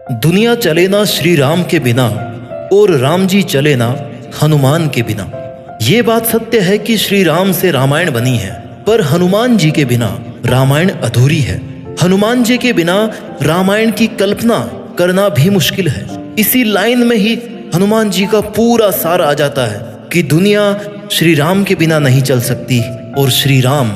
दुनिया चले ना श्री राम के बिना और राम जी चले ना हनुमान के बिना। ये बात सत्य है कि श्री राम से रामायण बनी है, पर हनुमान जी के बिना रामायण अधूरी है। हनुमान जी के बिना रामायण की कल्पना करना भी मुश्किल है। इसी लाइन में ही हनुमान जी का पूरा सार आ जाता है कि दुनिया श्री राम के बिना नहीं चल सकती और श्री राम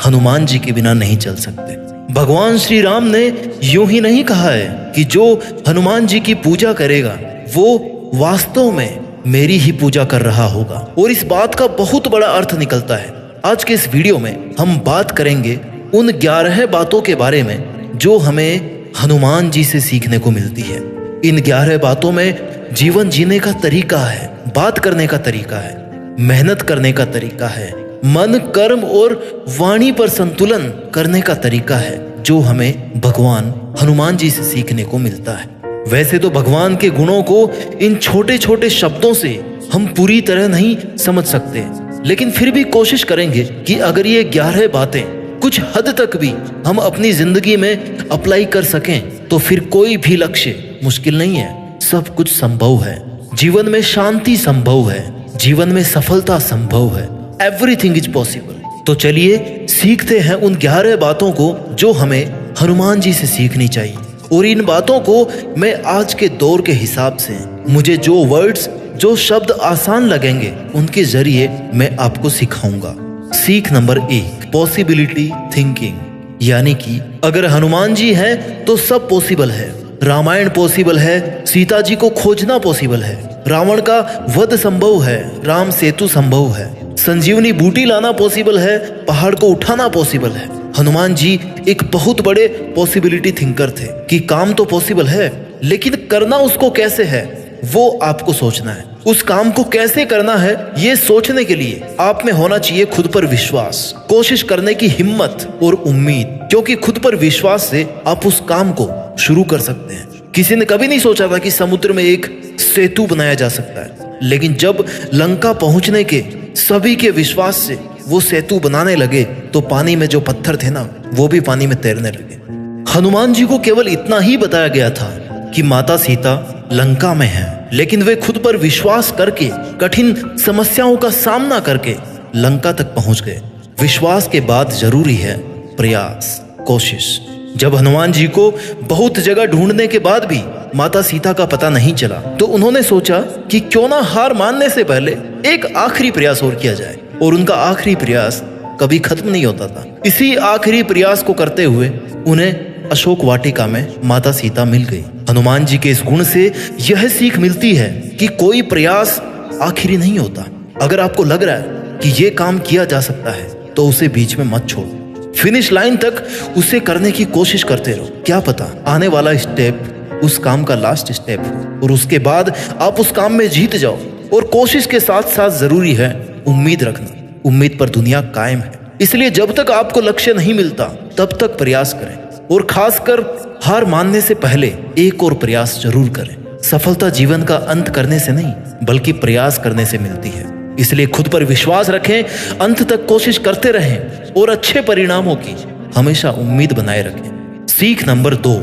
हनुमान जी के बिना नहीं चल सकते। भगवान श्री राम ने यूं ही नहीं कहा है कि जो हनुमान जी की पूजा करेगा वो वास्तव में मेरी ही पूजा कर रहा होगा, और इस बात का बहुत बड़ा अर्थ निकलता है। आज के इस वीडियो में हम बात करेंगे उन 11 बातों के बारे में जो हमें हनुमान जी से सीखने को मिलती है। इन 11 बातों में जीवन जीने का तरीका है, बात करने का तरीका है, मेहनत करने का तरीका है, मन, कर्म और वाणी पर संतुलन करने का तरीका है, जो हमें भगवान हनुमान जी से सीखने को मिलता है। वैसे तो भगवान के गुणों को इन छोटे छोटे शब्दों से हम पूरी तरह नहीं समझ सकते, लेकिन फिर भी कोशिश करेंगे कि अगर ये 11 बातें कुछ हद तक भी हम अपनी जिंदगी में अप्लाई कर सकें तो फिर कोई भी लक्ष्य मुश्किल नहीं है, सब कुछ संभव है। जीवन में शांति संभव है, जीवन में सफलता संभव है, एवरीथिंग इज पॉसिबल। तो चलिए सीखते हैं उन 11 बातों को जो हमें हनुमान जी से सीखनी चाहिए, और इन बातों को मैं आज के दौर के हिसाब से मुझे जो वर्ड्स, जो शब्द आसान लगेंगे उनके जरिए मैं आपको सिखाऊंगा। सीख नंबर 1, पॉसिबिलिटी थिंकिंग, यानी कि अगर हनुमान जी हैं तो सब पॉसिबल है। रामायण पॉसिबल है, सीता जी को खोजना पॉसिबल है, रावण का वध संभव है, राम सेतु संभव है, संजीवनी बूटी लाना पॉसिबल है, पहाड़ को उठाना पॉसिबल है। हनुमान जी एक बहुत बड़े पॉसिबिलिटी थिंकर थे कि काम तो पॉसिबल है, लेकिन करना उसको कैसे है वो आपको सोचना है। उस काम को कैसे करना है ये सोचने के लिए आप में होना चाहिए खुद पर विश्वास, कोशिश करने की हिम्मत और उम्मीद, क्योंकि खुद पर विश्वास से आप उस काम को शुरू कर सकते हैं। किसी ने कभी नहीं सोचा था कि समुद्र में एक सेतु बनाया जा सकता है, लेकिन जब लंका पहुंचने के सभी के विश्वास से वो सेतु बनाने लगे तो पानी में जो पत्थर थे ना वो भी पानी में तैरने लगे। हनुमान जी को केवल इतना ही बताया गया था कि माता सीता लंका में है, लेकिन वे खुद पर विश्वास करके कठिन समस्याओं का सामना करके लंका तक पहुंच गए। विश्वास के बाद जरूरी है प्रयास, कोशिश। जब हनुमान जी को बहुत जगह ढूंढने के बाद भी माता सीता का पता नहीं चला तो उन्होंने सोचा कि क्यों ना हार मानने से पहले एक आखिरी प्रयास और किया जाए, और उनका आखिरी प्रयास कभी खत्म नहीं होता था। इसी आखिरी प्रयास को करते हुए उन्हें अशोक वाटिका में माता सीता मिल गई। हनुमान जी के इस गुण से यह सीख मिलती है कि कोई प्रयास आखिरी नहीं होता। अगर आपको लग रहा है कि ये काम किया जा सकता है तो उसे बीच में मत छोड़ो, फिनिश लाइन तक उसे करने की कोशिश करते रहो। क्या पता आने वाला स्टेप उस काम का लास्ट स्टेप हो, और उसके बाद आप उस काम में जीत जाओ। और कोशिश के साथ साथ जरूरी है उम्मीद रखना। उम्मीद पर दुनिया कायम है, इसलिए जब तक आपको लक्ष्य नहीं मिलता तब तक प्रयास करें, और खासकर हार मानने से पहले एक और प्रयास जरूर करें। सफलता जीवन का अंत करने से नहीं बल्कि प्रयास करने से मिलती है, इसलिए खुद पर विश्वास रखें, अंत तक कोशिश करते रहें और अच्छे परिणामों की हमेशा उम्मीद बनाए रखें। सीख number 2,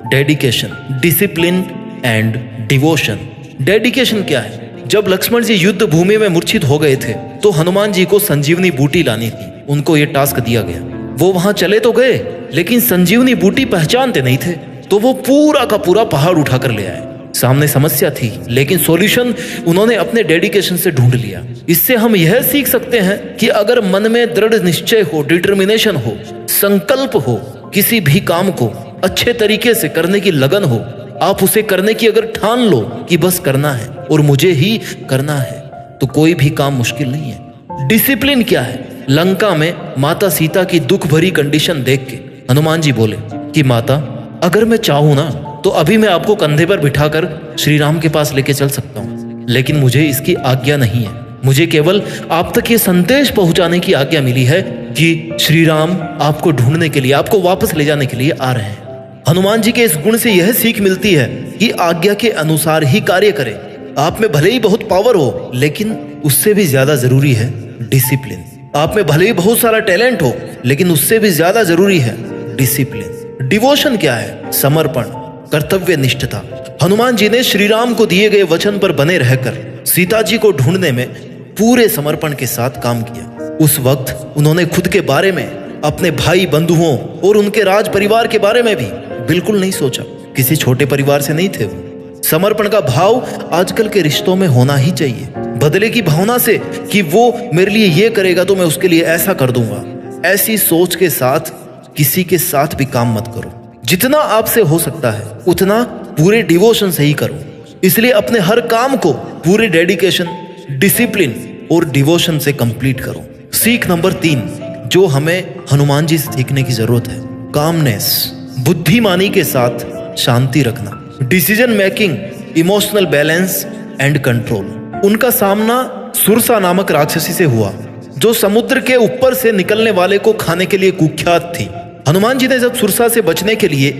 dedication, discipline and devotion. Dedication क्या है? जब लक्ष्मण जी युद्ध भूमि में मूर्छित हो गए थे तो हनुमान जी को संजीवनी बूटी लानी थी। उनको ये टास्क दिया गया। वो वहां चले तो गए, लेकिन संजीवनी बूटी पहचानते नहीं थे, तो वो पूरा का पूरा पहाड़ उठाकर ले आए। सामने समस्या थी, लेकिन सॉल्यूशन उन्होंने अपने डेडिकेशन से ढूंढ लिया। इससे हम यह सीख सकते हैं कि अगर मन में दृढ़ निश्चय हो, डिटर्मिनेशन हो, संकल्प हो, किसी भी काम को अच्छे तरीके से करने की लगन हो, आप उसे करने की अगर ठान लो कि बस करना है और मुझे ही करना है, तो कोई भी काम मुश्किल नहीं है। डिसिप्लिन क्या है? लंका में माता सीता की दुख भरी कंडीशन देख के हनुमान जी बोले कि माता, अगर मैं चाहूं ना तो अभी मैं आपको कंधे पर बिठाकर श्री राम के पास लेके चल सकता हूँ, लेकिन मुझे इसकी आज्ञा नहीं है। मुझे केवल आप तक ये संदेश पहुंचाने की आज्ञा मिली है कि श्री राम आपको ढूंढने के लिए, आपको वापस ले जाने के लिए आ रहे हैं। हनुमान जी के इस गुण से यह सीख मिलती है कि आज्ञा के अनुसार ही कार्य करें। आप में भले ही बहुत पावर हो, लेकिन उससे भी ज्यादा जरूरी है डिसिप्लिन। आप में भले ही बहुत सारा टैलेंट हो, लेकिन उससे भी ज्यादा जरूरी है डिसिप्लिन। डिवोशन क्या है? समर्पण। कर्तव्य निष्ठता। हनुमान जी ने श्री राम को दिए गए वचन पर बने रहकर सीता जी को ढूंढने में पूरे समर्पण के साथ काम किया। उस वक्त उन्होंने खुद के बारे में, अपने भाई बंधुओं और उनके राज परिवार के बारे में भी बिल्कुल नहीं सोचा। किसी छोटे परिवार से नहीं थे वो। समर्पण का भाव आजकल के रिश्तों में होना ही चाहिए। बदले की भावना से कि वो मेरे लिए ये करेगा तो मैं उसके लिए ऐसा कर दूंगा, ऐसी सोच के साथ किसी के साथ भी काम मत करो। जितना आपसे हो सकता है उतना पूरे डिवोशन से ही करो। इसलिए अपने हर काम को पूरे डेडिकेशन, डिसिप्लिन और डिवोशन से कंप्लीट करो। सीख नंबर 3 जो हमें हनुमान जी से सीखने की जरूरत है, कामनेस, बुद्धिमानी के साथ शांति रखना, decision making, emotional balance and control. उनका सामना सुरसा नामक राक्षसी से हुआ जो समुद्र के ऊपर से निकलने वाले को खाने के लिए कुख्यात थी। हनुमान जी ने जब सुरसा से बचने के लिए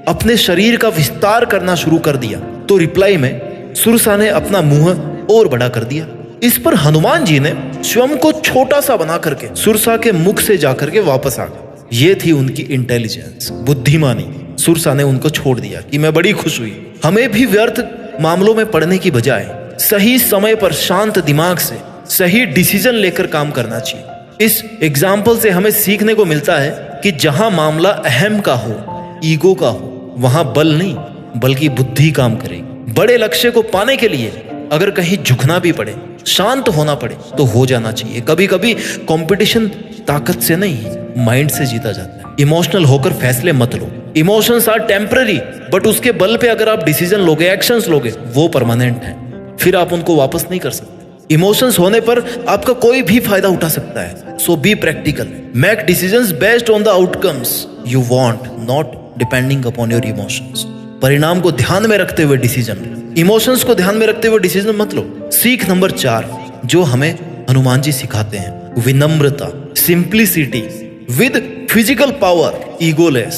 अपने शरीर का विस्तार करना शुरू कर दिया तो रिप्लाई में सुरसा ने अपना मुंह और बड़ा कर दिया। इस पर हनुमान जी ने स्वयं को छोटा सा बना करके सुरसा के मुख से जाकर के वापस आ गए। ये थी उनकी इंटेलिजेंस, बुद्धिमानी। सुरसा ने उनको छोड़ दिया कि मैं बड़ी खुश हुई। हमें भी व्यर्थ मामलों में पड़ने की बजाय सही समय पर शांत दिमाग से सही डिसीजन लेकर काम करना चाहिए। इस एग्जाम्पल से हमें सीखने को मिलता है कि जहां मामला अहम का हो, ईगो का हो, वहां बल नहीं बल्कि बुद्धि काम करेगी। बड़े लक्ष्य को पाने के लिए अगर कहीं झुकना भी पड़े, शांत होना पड़े तो हो जाना चाहिए। कभी कभी कंपटीशन ताकत से नहीं, माइंड से जीता जाता है। इमोशनल होकर फैसले मत लो। इमोशंस आर टेम्पररी, बट उसके बल पे अगर आप डिसीजन लोगे, एक्शंस लोगे, वो परमानेंट है। फिर आप उनको वापस नहीं कर सकते। इमोशंस होने पर आपका कोई भी फायदा उठा सकता है। So be practical, make decisions based on the outcomes you want, not depending upon your emotions. परिणाम को ध्यान में रखते हुए डिसीजन, इमोशंस को ध्यान में रखते हुए डिसीजन मत लो। सीख नंबर 4 जो हमें हनुमान जी सिखाते हैं, विनम्रता, simplicity with physical power, egoless,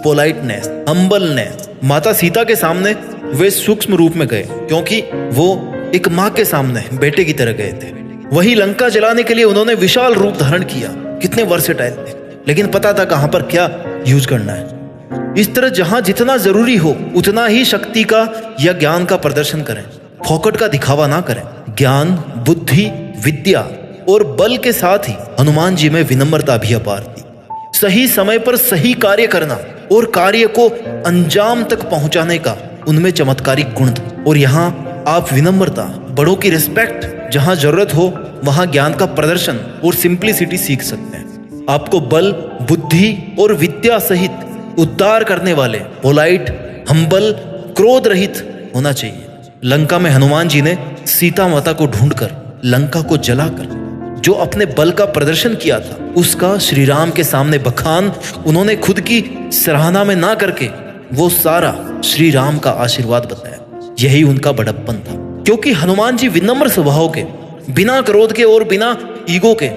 politeness, humbleness. माता सीता के सामने वे सूक्ष्म रूप में गए क्योंकि वो एक माँ के सामने बेटे की तरह गए थे। वही लंका जलाने के लिए उन्होंने विशाल रूप धारण किया। कितने वर्सेटाइल थे, लेकिन पता था कहां पर क्या यूज करना है। इस तरह जहां जितना जरूरी हो उतना ही शक्ति का या ज्ञान का प्रदर्शन करें। फोकट का दिखावा ना करें। ज्ञान, बुद्धि, विद्या और बल के साथ ही हनुमान जी में विनम्रता भी अपार थी। सही समय पर सही कार्य करना और कार्य को अंजाम तक पहुंचाने का उनमें चमत्कारिक गुण था। और यहाँ आप विनम्रता, बड़ों की रिस्पेक्ट, जहां जरूरत हो वहां ज्ञान का प्रदर्शन और सिंप्लिसिटी सीख सकते हैं। आपको बल, बुद्धि और विद्या सहित उद्धार करने वाले, पोलाइट, हम्बल, क्रोध रहित होना चाहिए। लंका में हनुमान जी ने सीता माता को ढूंढकर, लंका को जलाकर जो अपने बल का प्रदर्शन किया था उसका श्री राम के सामने बखान उन्होंने खुद की सराहना में ना करके वो सारा श्री राम का आशीर्वाद बताया। यही उनका बड़प्पन था, क्योंकि हनुमान जी विनम्र स्वभाव के, बिना क्रोध के और बिना ईगो के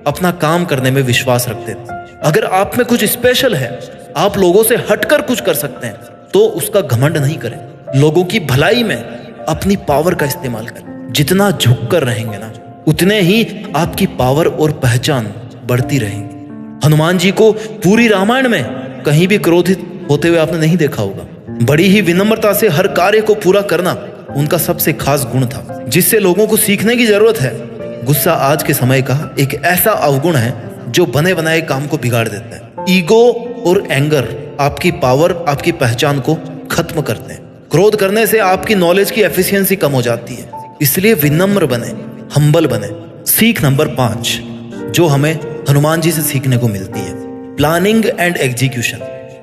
अपना काम करने में विश्वास रखते थे। अगर आप में कुछ स्पेशल है, आप लोगों से हटकर कुछ कर सकते हैं, तो उसका घमंड नहीं करें। लोगों की भलाई में अपनी पावर का इस्तेमाल करें। जितना झुक कर रहेंगे ना, उतने ही आपकी पावर और पहचान बढ़ती रहेगी। हनुमान जी को पूरी रामायण में कहीं भी क्रोधित होते हुए आपने नहीं देखा होगा। बड़ी ही विनम्रता से हर कार्य को पूरा करना उनका सबसे खास गुण था, जिससे लोगों को सीखने की जरूरत है। गुस्सा आज के समय का एक ऐसा अवगुण है जो बने बनाए काम को बिगाड़ देता है। ईगो और एंगर आपकी पावर, आपकी पहचान को खत्म करते हैं। क्रोध करने से आपकी नॉलेज की एफिशिएंसी कम हो जाती है। इसलिए विनम्र बने, हम्बल बने। सीख नंबर 5 जो हमें हनुमान जी से सीखने को मिलती है, planning and execution.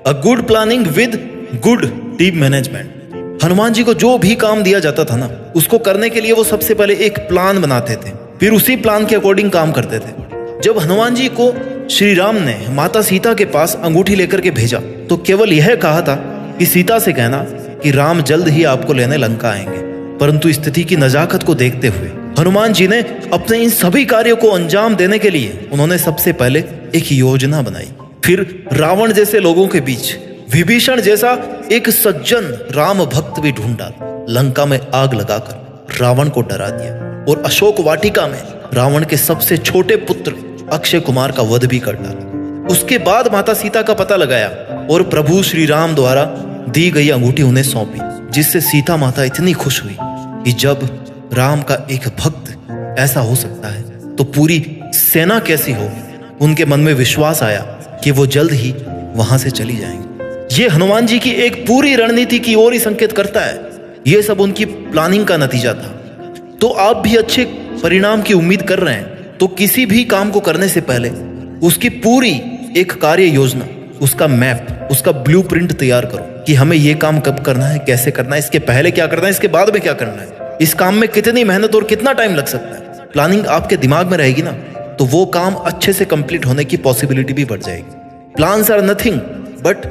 A good planning with good team management. Hanuman ji को जो भी काम दिया जाता था ना, उसको करने के लिए वो सबसे पहले एक प्लान बनाते थे, फिर उसी प्लान के अकॉर्डिंग काम करते थे। जब हनुमान जी को श्री राम ने माता सीता के पास अंगूठी लेकर के भेजा तो केवल यह कहा था कि सीता से कहना कि राम जल्द ही आपको लेने लंका आएंगे। परंतु स्थिति की नजाकत को देखते हुए हनुमान जी ने अपने इन सभी कार्यों को अंजाम देने के लिए उन्होंने सबसे पहले एक योजना बनाई। फिर रावण जैसे लोगों के बीच विभीषण जैसा एक सज्जन राम भक्त भी ढूंढा, लंका में आग लगाकर रावण को डरा दिया और अशोक वाटिका में रावण के सबसे छोटे पुत्र अक्षय कुमार का वध भी कर डाला। उसके बाद माता सीता का पता लगाया और प्रभु श्री राम द्वारा दी गई अंगूठी उन्हें सौंपी, जिससे सीता माता इतनी खुश हुई कि जब राम का एक भक्त ऐसा हो सकता है तो पूरी सेना कैसी होगी। उनके मन में विश्वास आया कि वो जल्द ही वहां से चली जाएंगे। ये हनुमान जी की एक पूरी रणनीति की ओर ही संकेत करता है। ये सब उनकी प्लानिंग का नतीजा था। तो आप भी अच्छे परिणाम की उम्मीद कर रहे हैं तो किसी भी काम को करने से पहले उसकी पूरी एक कार्य योजना, उसका मैप, उसका ब्लूप्रिंट तैयार करो कि हमें ये काम कब करना है, कैसे करना है, इसके पहले क्या करना है, इसके बाद में क्या करना है, इस काम में कितनी मेहनत और कितना टाइम लग सकता है। प्लानिंग आपके दिमाग में रहेगी ना तो वो काम अच्छे से कंप्लीट होने की पॉसिबिलिटी भी बढ़ जाएगी। Plans are nothing but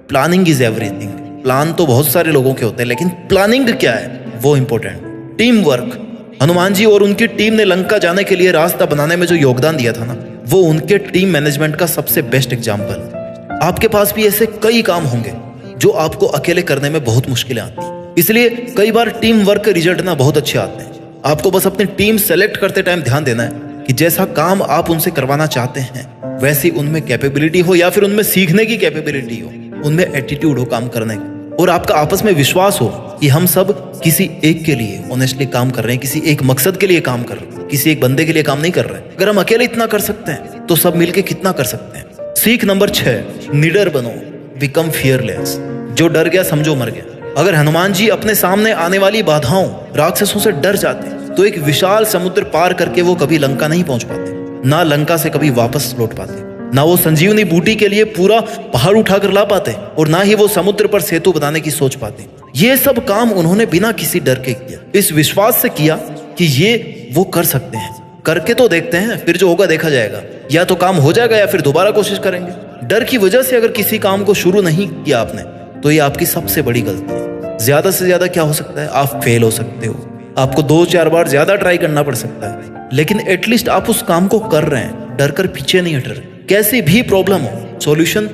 planning is everything. Plan तो बहुत सारे लोगों के होते हैं लेकिन प्लानिंग क्या है वो important. Team work. Hanuman ji और उनकी टीम ने लंका जाने के लिए रास्ता बनाने में जो योगदान दिया था ना, वो उनके टीम मैनेजमेंट का सबसे बेस्ट एग्जाम्पल है। आपके पास भी ऐसे कई काम होंगे जो आपको अकेले करने में बहुत मुश्किलें आती हैं। इसलिए कई बार टीम वर्क के रिजल्ट ना बहुत अच्छे आते हैं। आपको बस अपनी टीम सेलेक्ट करते टाइम ध्यान देना है कि जैसा काम आप उनसे करवाना चाहते हैं वैसी उनमें कैपेबिलिटी हो या फिर उनमें सीखने की कैपेबिलिटी हो, उनमें एटीट्यूड हो काम करने का, और आपका आपस में विश्वास हो कि हम सब किसी एक के लिए ऑनेस्टली काम कर रहे हैं, किसी एक मकसद के लिए काम कर रहे हैं, किसी एक बंदे के लिए काम नहीं कर रहे हैं। अगर हम अकेले इतना कर सकते हैं तो सब मिलके कितना कर सकते हैं। सीख नंबर 6, निडर बनो, बिकम फियरलेस। जो डर गया समझो मर गया। अगर हनुमान जी अपने सामने आने वाली बाधाओं, राक्षसों से डर जाते तो एक विशाल समुद्र पार करके वो कभी लंका नहीं पहुंच पाते, ना लंका से कभी वापस लौट पाते, ना वो संजीवनी बूटी के लिए पूरा पहाड़ उठाकर ला पाते, और ना ही वो समुद्र पर सेतु बनाने की सोच पाते। ये सब काम उन्होंने बिना किसी डर के किया, इस विश्वास से किया कि ये वो कर सकते हैं। करके तो देखते हैं, फिर जो होगा देखा जाएगा। या तो काम हो जाएगा या फिर दोबारा कोशिश करेंगे। डर की वजह से अगर किसी काम को शुरू नहीं किया आपने तो ये आपकी सबसे बड़ी गलती है। ज्यादा से ज्यादा क्या हो सकता है, आप फेल हो सकते हो, आपको 2-4 बार ज्यादा ट्राई करना पड़ सकता है, लेकिन एटलीस्ट आप उस काम को कर रहे हैं, डर कर पीछे नहीं हट रहे। कैसी भी प्रॉब्लम हो, सॉल्यूशन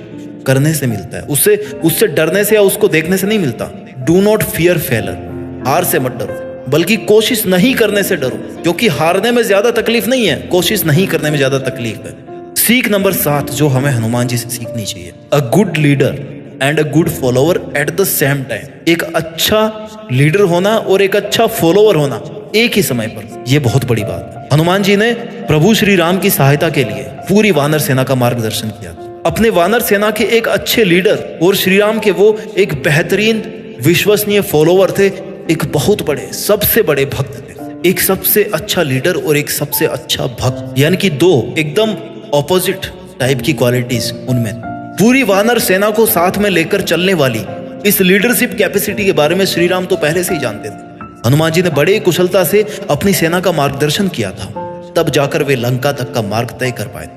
करने से मिलता है, उससे डरने से या उसको देखने से नहीं मिलता। Do not fear failure. हार से मत डरो, बल्कि कोशिश नहीं करने से डरो, क्योंकि हारने में ज्यादा तकलीफ नहीं है, कोशिश नहीं करने में ज्यादा तकलीफ है। सीख नंबर 7 जो हमें हनुमान जी से सीखनी चाहिए, अ good leader and a good follower at the same time. एक अच्छा लीडर होना और एक अच्छा फॉलोवर होना एक ही समय पर, यह बहुत बड़ी बात है। हनुमान जी ने प्रभु श्री राम की सहायता के लिए पूरी वानर सेना का मार्गदर्शन किया। अपने वानर सेना के एक अच्छे लीडर और श्री राम के वो एक बेहतरीन विश्वसनीय फॉलोवर थे, एक बहुत बड़े, सबसे बड़े भक्त थे। एक सबसे अच्छा लीडर और एक सबसे अच्छा भक्त, यानी कि दो एकदम ऑपोजिट टाइप की क्वालिटीज उनमें। पूरी वानर सेना को साथ में लेकर चलने वाली इस लीडरशिप कैपेसिटी के बारे में श्री राम तो पहले से ही जानते थे। हनुमान जी ने बड़े कुशलता से अपनी सेना का मार्गदर्शन किया था, तब जाकर वे लंका तक का मार्ग तय कर पाए।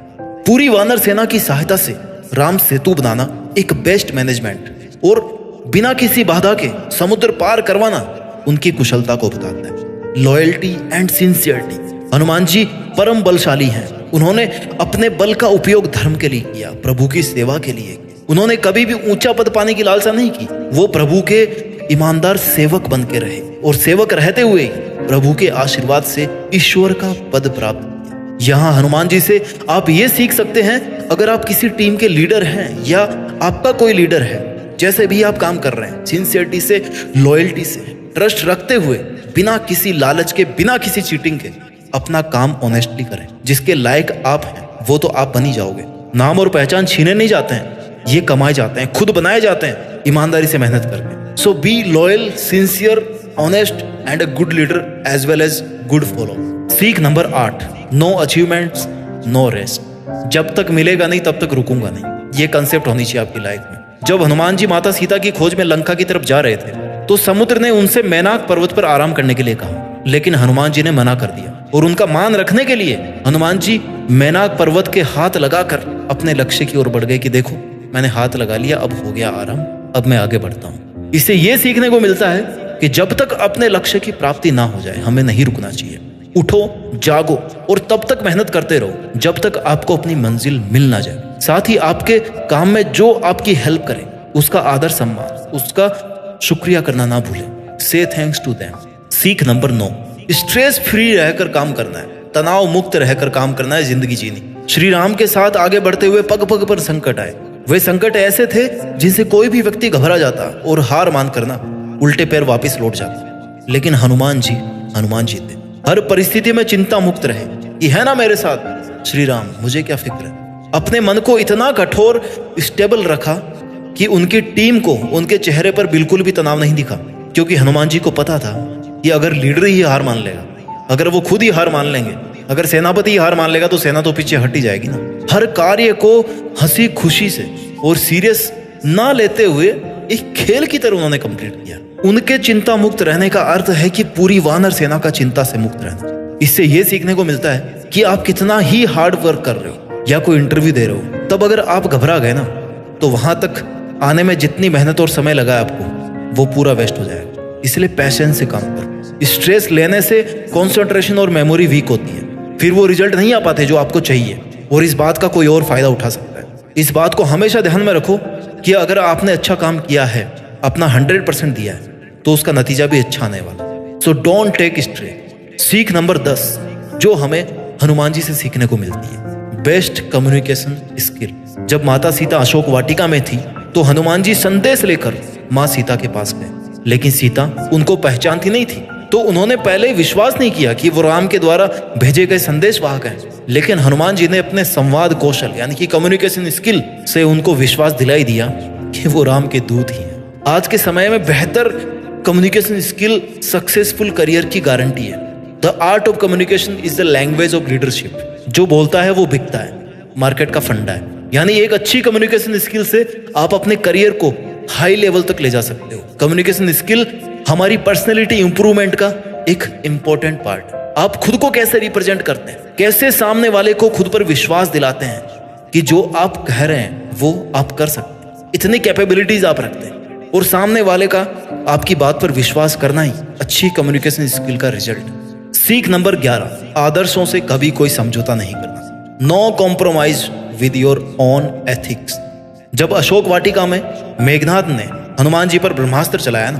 पूरी वानर सेना की सहायता से राम सेतु बनाना एक बेस्ट मैनेजमेंट और बिना किसी बाधा के समुद्र पार करवाना उनकी कुशलता को बताता है। Loyalty and sincerity. Hanuman ji परम बलशाली हैं। उन्होंने अपने बल का उपयोग धर्म के लिए किया, प्रभु की सेवा के लिए। उन्होंने कभी भी ऊंचा पद पाने की लालसा नहीं की। वो प्रभु के ईमानदार सेवक बन के रहे और सेवक रहते हुए प्रभु के आशीर्वाद से ईश्वर का पद प्राप्त किया। यहाँ हनुमान जी से आप ये सीख सकते हैं, अगर आप किसी टीम के लीडर हैं या आपका कोई लीडर है, जैसे भी आप काम कर रहे हैं, सिंसियरिटी से, लॉयल्टी से, ट्रस्ट रखते हुए, बिना किसी लालच के, बिना किसी चीटिंग के अपना काम ऑनेस्टली करें। जिसके लायक आप हैं वो तो आप बन ही जाओगे। नाम और पहचान छीने नहीं जाते हैं, ये कमाए जाते हैं, खुद बनाए जाते हैं ईमानदारी से मेहनत करके। So be loyal, sincere, honest and a good leader as well as good follower. सीख number 8, no achievements no rest. जब तक मिलेगा नहीं तब तक रुकूंगा नहीं, ये कंसेप्ट होनी चाहिए आपकी लाइफ में। जब हनुमान जी माता सीता की खोज में लंका की तरफ जा रहे थे तो समुद्र ने उनसे मैनाक पर्वत पर आराम करने के लिए कहा, लेकिन हनुमान जी ने मना कर दिया। और उनका मान रखने के लिए हनुमान जी मैनाक पर्वत के हाथ लगाकर अपने लक्ष्य की ओर बढ़ गए कि देखो मैंने हाथ लगा लिया, अब हो गया आराम, अब मैं आगे बढ़ता हूँ। इससे ये सीखने को मिलता है कि जब तक अपने लक्ष्य की प्राप्ति ना हो जाए हमें नहीं रुकना चाहिए। उठो, जागो और तब तक मेहनत करते रहो जब तक आपको अपनी मंजिल मिल ना जाए। साथ ही आपके काम में जो आपकी हेल्प करे उसका आदर सम्मान, उसका शुक्रिया करना ना भूलें। से थैंक्स टू देम। सीख नंबर 9, स्ट्रेस फ्री रहकर काम करना है, तनाव मुक्त रहकर काम करना है, जिंदगी जीनी। श्री राम के साथ आगे बढ़ते हुए पग पग पर संकट आए, वे संकट ऐसे थे जिनसे कोई भी व्यक्ति घबरा जाता और हार मान करना उल्टे पैर वापस लौट जाता। लेकिन हनुमान जी थे। हर परिस्थिति में चिंता मुक्त रहे कि है ना मेरे साथ श्री राम, मुझे क्या फिक्र है। अपने मन को इतना कठोर स्टेबल रखा कि उनकी टीम को उनके चेहरे पर बिल्कुल भी तनाव नहीं दिखा, क्योंकि हनुमान जी को पता था कि अगर लीडर ही हार मान लेगा, अगर वो खुद ही हार मान लेंगे, अगर सेनापति ही हार मान लेगा तो सेना तो पीछे हट ही जाएगी ना। हर कार्य को हंसी खुशी से और सीरियस ना लेते हुए एक खेल की तरह उन्होंने कंप्लीट किया। उनके चिंता मुक्त रहने का अर्थ है कि पूरी वानर सेना का चिंता से मुक्त रहना। इससे यह सीखने को मिलता है कि आप कितना ही हार्ड वर्क कर रहे हो या कोई इंटरव्यू दे रहे हो, तब अगर आप घबरा गए ना तो वहां तक आने में जितनी मेहनत और समय लगा आपको वो पूरा वेस्ट हो जाएगा। इसलिए पैशंस से काम करो। स्ट्रेस लेने से कंसंट्रेशन और मेमोरी वीक होती है, फिर वो रिजल्ट नहीं आ पाते जो आपको चाहिए, और इस बात का कोई और फायदा उठा सकता है। इस बात को हमेशा ध्यान में रखो कि अगर आपने अच्छा काम किया है, अपना 100% दिया है, तो उसका नतीजा भी अच्छा आने वाला। So don't take stress. सीख नंबर 10 जो हमें हनुमान जी से सीखने को मिलती है, बेस्ट कम्युनिकेशन स्किल। जब माता सीता अशोक वाटिका में थी तो हनुमान जी संदेश लेकर माँ सीता के पास गए, लेकिन सीता उनको पहचानती नहीं थी, तो उन्होंने पहले विश्वास नहीं किया कि वो राम के द्वारा भेजे गए संदेश वाहक हैं। लेकिन हनुमान जी ने अपने संवाद कौशल यानी कि कम्युनिकेशन स्किल से उनको विश्वास दिलाई दिया कि वो राम के दूत ही हैं। आज के समय में बेहतर कम्युनिकेशन स्किल सक्सेसफुल करियर की गारंटी है। The art of communication is the language of leadership. जो बोलता है वो बिकता है, मार्केट का फंडा है। यानी एक अच्छी कम्युनिकेशन स्किल से आप अपने करियर को हाई लेवल तक ले जा सकते हो। कम्युनिकेशन स्किल हमारी पर्सनैलिटी इंप्रूवमेंट का एक इंपॉर्टेंट पार्ट है। आप खुद को कैसे रिप्रेजेंट करते हैं, कैसे सामने वाले को खुद पर विश्वास दिलाते हैं कि जो आप कह रहे हैं वो आप कर सकते हैं, इतनी कैपेबिलिटीज आप रखते हैं, और सामने वाले का आपकी बात पर विश्वास करना ही अच्छी कम्युनिकेशन स्किल का रिजल्ट। सीख नंबर 11 आदर्शों से कभी कोई समझौता नहीं करना। No compromise with your own ethics. जब अशोक वाटिका में मेघनाद ने हनुमान जी पर ब्रह्मास्त्र चलाया ना,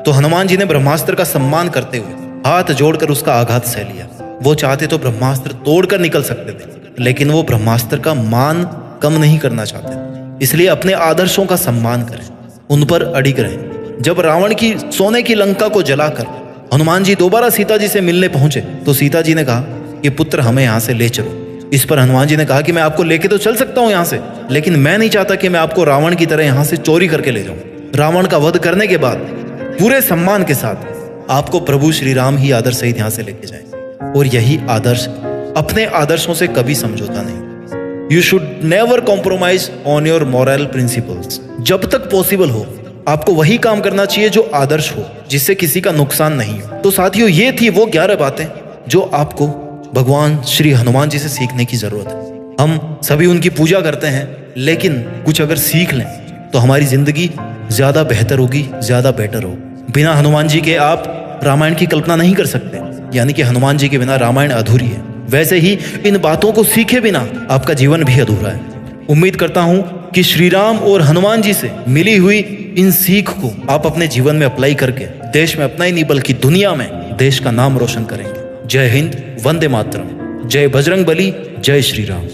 तो हनुमान जी ने ब्रह्मास्त्र का सम्मान करते हुए हाथ जोड़कर उसका आघात सह लिया। वो चाहते तो ब्रह्मास्त्र तोड़कर निकल सकते थे, लेकिन वो ब्रह्मास्त्र का मान कम नहीं करना चाहते। इसलिए अपने आदर्शों का सम्मान करें, उन पर अडिग रहें। जब रावण की सोने की लंका को जलाकर हनुमान जी दोबारा सीता जी से मिलने पहुंचे, तो सीता जी ने कहा कि पुत्र हमें यहाँ से ले चलो। इस पर हनुमान जी ने कहा कि मैं आपको लेके तो चल सकता हूँ यहाँ से, लेकिन मैं नहीं चाहता कि मैं आपको रावण की तरह यहाँ से चोरी करके ले जाऊँ। रावण का वध करने के बाद पूरे सम्मान के साथ आपको प्रभु श्री राम ही आदर्श सहित यहाँ से लेके जाएंगे, और यही आदर्श, अपने आदर्शों से कभी समझौता नहीं। You should never compromise on your moral principles. जब तक पॉसिबल हो आपको वही काम करना चाहिए जो आदर्श हो, जिससे किसी का नुकसान नहीं हो। तो साथियों, ये थी वो 11 बातें जो आपको भगवान श्री हनुमान जी से सीखने की जरूरत है। हम सभी उनकी पूजा करते हैं, लेकिन कुछ अगर सीख लें तो हमारी जिंदगी ज्यादा बेहतर होगी, ज्यादा बेटर होगी। बिना हनुमान जी के आप रामायण की कल्पना नहीं कर सकते, यानी कि हनुमान जी के बिना रामायण अधूरी है। वैसे ही इन बातों को सीखे बिना आपका जीवन भी अधूरा है। उम्मीद करता हूं कि श्री राम और हनुमान जी से मिली हुई इन सीख को आप अपने जीवन में अप्लाई करके देश में अपना ही नहीं बल्कि दुनिया में देश का नाम रोशन करेंगे। जय हिंद, वंदे मातरम, जय बजरंग बली, जय श्री राम।